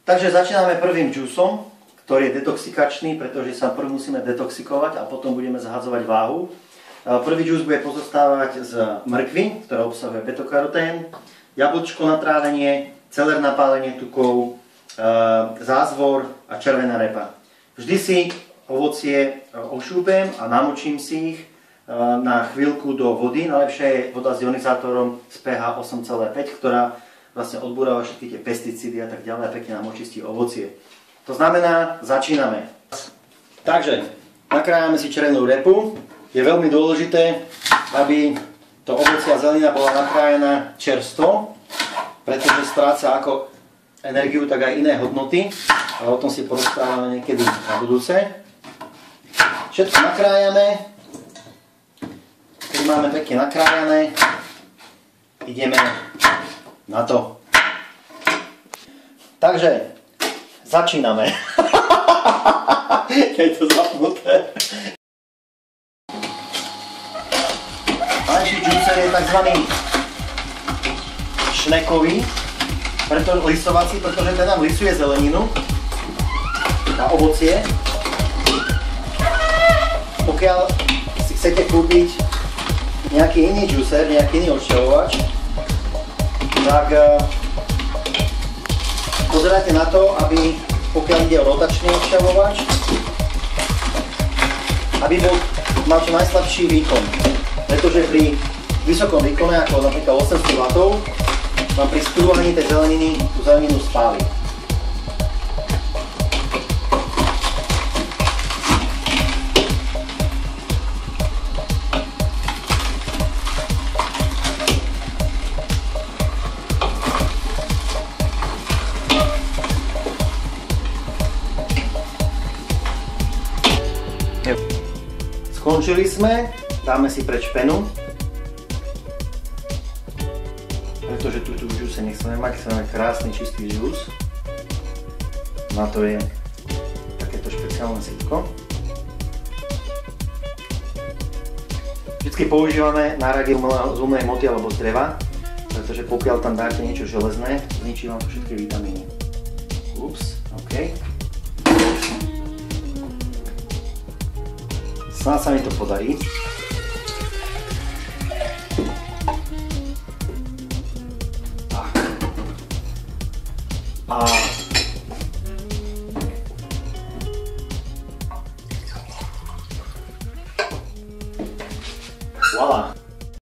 Takže začíname prvým džusom, ktorý je detoxikačný, pretože sa prv musíme detoxikovať a potom budeme zahadzovať váhu. Prvý džus bude pozostávať z mrkvy, ktorá obsahuje beta-karotén, jablčko na trávenie, celer na pálenie tukov, zázvor a červená repa. Vždy si ovocie ošúpem a namočím si ich na chvíľku do vody. Najlepšia je voda s ionizátorom z pH 8,5, ktorá vlastne odbúrava všetky tie pesticídy a tak ďalej a pekne nám očistí ovocie. To znamená, začíname. Takže, nakrájame si červenú repu. Je veľmi dôležité, aby to ovocie a zelenina bola nakrájená čerstvo, pretože stráca ako energiu, tak aj iné hodnoty. Ale o tom si porozprávame niekedy na budúce. Všetko nakrájame. Keď máme pekne nakrájané, ideme na to. Takže, začíname. Je to zapnuté. Najlepší džuser je tzv. Šnekový, lisovací, pretože ten nám lisuje zeleninu a ovocie. Pokiaľ si chcete kúpiť nejaký iný džuser, nejaký iný odšťavovač, tak pozerajte na to, aby pokiaľ ide o rotačný odšťavovač, aby mal čo najslabší výkon. Pretože pri vysokom výkone, ako napríklad 800 W, vám pri sprúvaní tej zeleniny tú zeleninu spáli. Skončili sme, dáme si preč penu, pretože tu džuse nechceme mať, chceme mať krásny čistý džus. Na to je takéto špeciálne sitko. Vždycky používame náragy z umelej moty alebo z dreva, pretože pokiaľ tam dáte niečo železné, zničí vám všetky vitamíny. Ups, OK. Snáď sa mi to podarí.